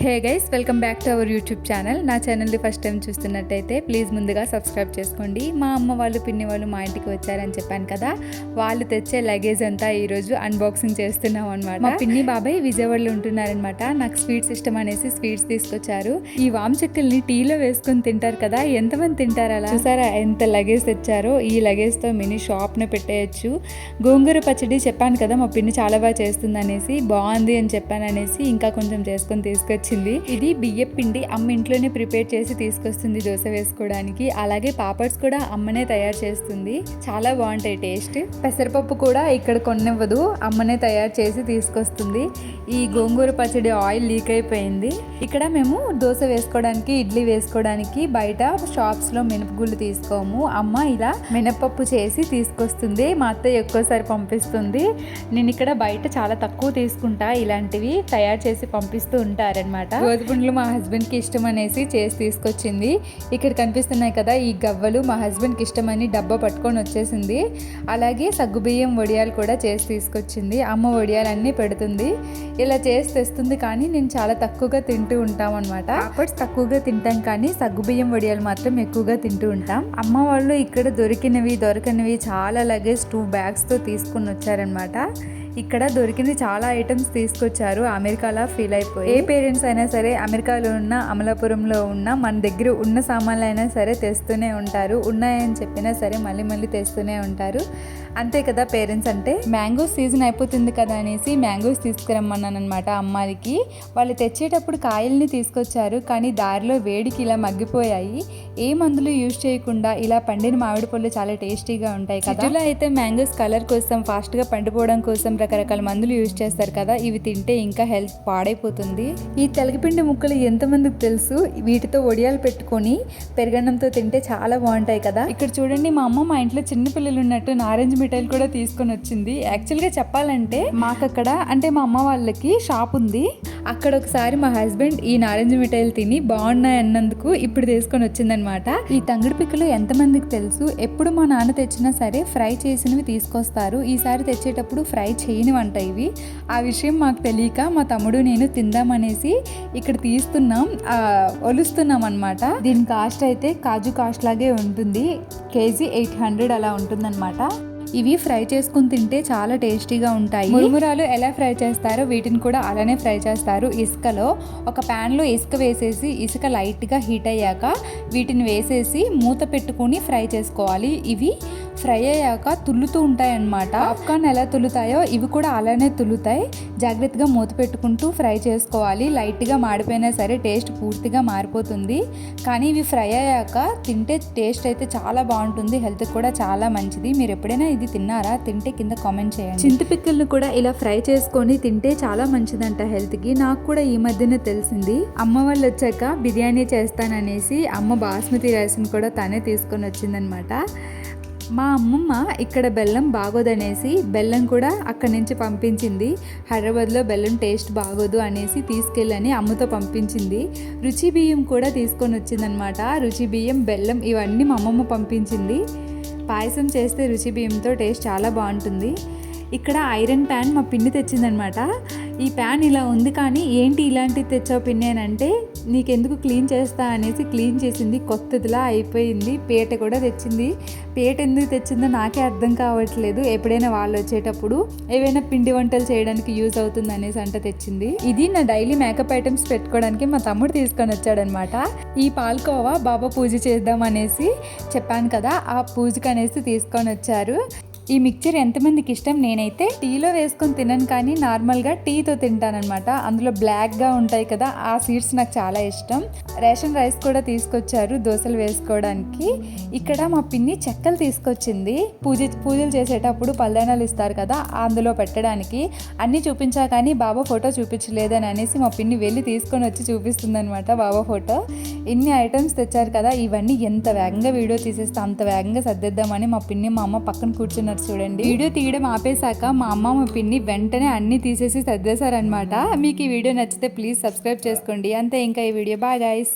Hey guys, welcome back to our YouTube channel. నా ఛానల్ని first time చూస్తున్నట్టయితే please ముందుగా సబ్స్క్రైబ్ చేసుకోండి. మా అమ్మ వాళ్ళు పిన్ని వాళ్ళు మా ఇంటికి వచ్చారని చెప్పాను కదా, వాళ్ళు తెచ్చే లగేజ్ అంతా ఈరోజు అన్బాక్సింగ్ చేస్తున్నాం అనమాట. మా పిన్ని బాబాయ్ విజయవాడలో ఉంటున్నారనమాట. నాకు స్వీట్స్ ఇష్టం అనేసి స్వీట్స్ తీసుకొచ్చారు. ఈ వామ్ చెక్కల్ని టీలో వేసుకొని తింటారు కదా, ఎంతమంది తింటారు అలా? చూసారా ఎంత లగేజ్ తెచ్చారో. ఈ లగేజ్తో మినీ షాప్ని పెట్టేయచ్చు. గోంగూర పచ్చడి చెప్పాను కదా మా పిన్ని చాలా బాగా చేస్తుంది అనేసి, బాగుంది అని చెప్పాను అనేసి ఇంకా కొంచెం చేసుకొని తీసుకొచ్చింది. ఇది బియ్య పిండి అమ్మ ఇంట్లోనే ప్రిపేర్ చేసి తీసుకొస్తుంది దోశ వేసుకోవడానికి. అలాగే పాపడ్స్ కూడా అమ్మనే తయారు చేస్తుంది, చాలా బాగుంటాయి టేస్ట్. పెసరపప్పు కూడా ఇక్కడ కొనివ్వదు, అమ్మనే తయారు చేసి తీసుకొస్తుంది. ఈ గోంగూర పచ్చడి ఆయిల్ లీక్ అయిపోయింది. ఇక్కడ మేము దోశ వేసుకోవడానికి ఇడ్లీ వేసుకోవడానికి బయట షాప్స్లో మినపగుళ్ళు తీసుకోము. అమ్మ ఇలా మినపప్పు చేసి తీసుకొస్తుంది. మా అత్తయ్య ఎక్కువసారి పంపిస్తుంది. నేను ఇక్కడ బయట చాలా తక్కువ తీసుకుంటా, ఇలాంటివి తయారు చేసి పంపిస్తూ ఉంటారనమాట. గోధుమలు మా హస్బెండ్కి ఇష్టం అనేసి చేసి తీసుకొచ్చింది. ఇక్కడ కనిపిస్తున్నాయి కదా ఈ గవ్వలు, మా హస్బెండ్కి ఇష్టమని డబ్బా పట్టుకొని వచ్చేసింది. అలాగే సగ్గుబియ్యం వడియాలు కూడా చేసి తీసుకొచ్చింది. అమ్మ వడియాలన్నీ పెడుతుంది. ఇలా చేసి తెస్తుంది, కానీ నేను చాలా తక్కువగా తింటూ ఉంటాం అనమాట. పాపడ్స్ తక్కువగా తింటాం, కానీ సగ్గుబియ్యం వడియాలు మాత్రం ఎక్కువగా తింటూ ఉంటాం. అమ్మ వాళ్ళు ఇక్కడ దొరకనివి చాలా లగేజ్ 2 బ్యాగ్స్తో తీసుకుని వచ్చారనమాట. ఇక్కడ దొరికింది చాలా ఐటమ్స్ తీసుకొచ్చారు. అమెరికాలో ఫీల్ అయిపోయి ఏ పేరెంట్స్ అయినా సరే అమెరికాలో ఉన్న అమలాపురంలో ఉన్న మన దగ్గర ఉన్న సామాన్లు అయినా సరే తెస్తూనే ఉంటారు. ఉన్నాయని చెప్పినా సరే మళ్ళీ తెస్తూనే ఉంటారు. అంతే కదా పేరెంట్స్ అంటే. మ్యాంగోస్ సీజన్ అయిపోతుంది కదా అనేసి మ్యాంగోస్ తీసుకురమ్మన్నాను అనమాట అమ్మాయికి. వాళ్ళు తెచ్చేటప్పుడు కాయల్ని తీసుకొచ్చారు, కానీ దారిలో వేడికి ఇలా మగ్గిపోయాయి. ఏ మందులు యూజ్ చేయకుండా ఇలా పండిన మామిడి పళ్ళు చాలా టేస్టీగా ఉంటాయి కదా. సిటీలో అయితే మ్యాంగోస్ కలర్ కోసం, ఫాస్ట్గా పండిపోవడం కోసం రకరకాల మందులు యూజ్ చేస్తారు కదా. ఇవి తింటే ఇంకా హెల్త్ పాడైపోతుంది. ఈ తెలగపిండి ముక్కలు ఎంతమందికి తెలుసు? వీటితో వడియాలు పెట్టుకొని పెరుగన్నంతో తింటే చాలా బాగుంటాయి కదా. ఇక్కడ చూడండి, మా అమ్మ మా ఇంట్లో చిన్న పిల్లలు ఉన్నట్టు నారెంజ్ మిఠాయిలు కూడా తీసుకొని వచ్చింది. యాక్చువల్గా చెప్పాలంటే మాకు అక్కడ అంటే మా అమ్మ వాళ్ళకి షాప్ ఉంది. అక్కడ ఒకసారి మా హస్బెండ్ ఈ నారెంజ్ మిఠాయిలు తిని బాగున్నాయి అన్నందుకు ఇప్పుడు తీసుకొని వచ్చిందనమాట. ఈ తంగిడి పిక్కలు ఎంతమందికి తెలుసు? ఎప్పుడు మా నాన్న తెచ్చినా సరే ఫ్రై చేసినవి తీసుకొస్తారు. ఈసారి తెచ్చేటప్పుడు ఫ్రై చేయనివంట ఇవి. ఆ విషయం మాకు తెలియక మా తమ్ముడు నేను తిందామనేసి ఇక్కడ తీస్తున్నాం, ఒలుస్తున్నాం అనమాట. దీని కాస్ట్ అయితే కాజు కాస్ట్ లాగే ఉంటుంది. కేజీ 800 అలా ఉంటుందన్నమాట. ఇవి ఫ్రై చేసుకుని తింటే చాలా టేస్టీగా ఉంటాయి. మురుమురాలు ఎలా ఫ్రై చేస్తారో వీటిని కూడా అలానే ఫ్రై చేస్తారు. ఇసుకలో ఒక ప్యాన్లో ఇసుక వేసేసి, ఇసుక లైట్గా హీట్ అయ్యాక వీటిని వేసేసి మూత పెట్టుకుని ఫ్రై చేసుకోవాలి. ఇవి ఫ్రై అయ్యాక తుల్లుతూ ఉంటాయి అన్నమాట. పాప్కార్న్ ఎలా తుల్లుతాయో ఇవి కూడా అలానే తుల్లుతాయి. జాగ్రత్తగా మూత పెట్టుకుంటూ ఫ్రై చేసుకోవాలి. లైట్గా మాడిపోయినా సరే టేస్ట్ పూర్తిగా మారిపోతుంది. కానీ ఇవి ఫ్రై అయ్యాక తింటే టేస్ట్ అయితే చాలా బాగుంటుంది. హెల్త్ కూడా చాలా మంచిది. మీరు ఎప్పుడైనా ఇది తిన్నారా? తింటే కింద కామెంట్ చేయండి. చింతపిక్కలను కూడా ఇలా ఫ్రై చేసుకొని తింటే చాలా మంచిదంట హెల్త్కి. నాకు కూడా ఈ మధ్యనే తెలిసింది. అమ్మ వాళ్ళు వచ్చాక బిర్యానీ చేస్తాననేసి అమ్మ బాస్మతి రైస్ని కూడా తనే తీసుకొని వచ్చిందనమాట. మా అమ్మమ్మ ఇక్కడ బెల్లం బాగోదనేసి బెల్లం కూడా అక్కడి నుంచి పంపించింది. హైదరాబాద్లో బెల్లం టేస్ట్ బాగోదు అనేసి తీసుకెళ్ళని అమ్మతో పంపించింది. రుచి బియ్యం కూడా తీసుకొని వచ్చిందనమాట. రుచి బియ్యం, బెల్లం ఇవన్నీ మా అమ్మమ్మ పంపించింది. పాయసం చేస్తే రుచి బియ్యంతో టేస్ట్ చాలా బాగుంటుంది. ఇక్కడ ఐరన్ ప్యాన్ మా పిన్ని తెచ్చిందనమాట. ఈ ప్యాన్ ఇలా ఉంది, కానీ ఏంటి ఇలాంటివి తెచ్చావు పిన్ని అని అంటే, నీకెందుకు క్లీన్ చేస్తా అనేసి క్లీన్ చేసింది. కొత్తదిలా అయిపోయింది. పీట కూడా తెచ్చింది. పీట ఎందుకు తెచ్చిందో నాకే అర్థం కావట్లేదు. ఎప్పుడైనా వాళ్ళు వచ్చేటప్పుడు ఏవైనా పిండి వంటలు చేయడానికి యూజ్ అవుతుంది అనేసి అంటే తెచ్చింది. ఇది నా డైలీ మేకప్ ఐటమ్స్ పెట్టుకోవడానికి మా తమ్ముడు తీసుకొని వచ్చాడనమాట. ఈ పాల్కోవా బాబా పూజ చేద్దాం అనేసి చెప్పాను కదా, ఆ పూజకి అనేసి తీసుకొని వచ్చారు. ఈ మిక్చర్ ఎంతమందికి ఇష్టం? నేనైతే టీలో వేసుకొని తినను, కానీ నార్మల్గా టీతో తింటానమాట. అందులో బ్లాక్గా ఉంటాయి కదా, ఆ సీడ్స్ నాకు చాలా ఇష్టం. రేషన్ రైస్ కూడా తీసుకొచ్చారు దోశలు వేసుకోవడానికి. ఇక్కడ మా పిన్ని చెక్కలు తీసుకొచ్చింది. పూజలు చేసేటప్పుడు పల్దానాలు ఇస్తారు కదా, అందులో పెట్టడానికి. అన్నీ చూపించా, కానీ బాబా ఫోటో చూపించలేదని అనేసి మా పిన్ని వెళ్ళి తీసుకొని వచ్చి చూపిస్తుంది అనమాట బాబా ఫోటో. ఇన్ని ఐటమ్స్ తెచ్చారు కదా, ఇవన్నీ ఎంత వేగంగా వీడియో తీసేస్తే అంత వేగంగా సర్దిద్దామని మా పిన్ని మా అమ్మ పక్కన కూర్చున్నారు. చూడండి, వీడియో తీయడం ఆపేశాక మా అమ్మ మా పిన్ని వెంటనే అన్ని తీసేసి సర్దేశారనమాట. మీకు ఈ వీడియో నచ్చితే ప్లీజ్ సబ్స్క్రైబ్ చేసుకోండి. అంతే, ఇంకా ఈ వీడియో బాయ్ గైస్.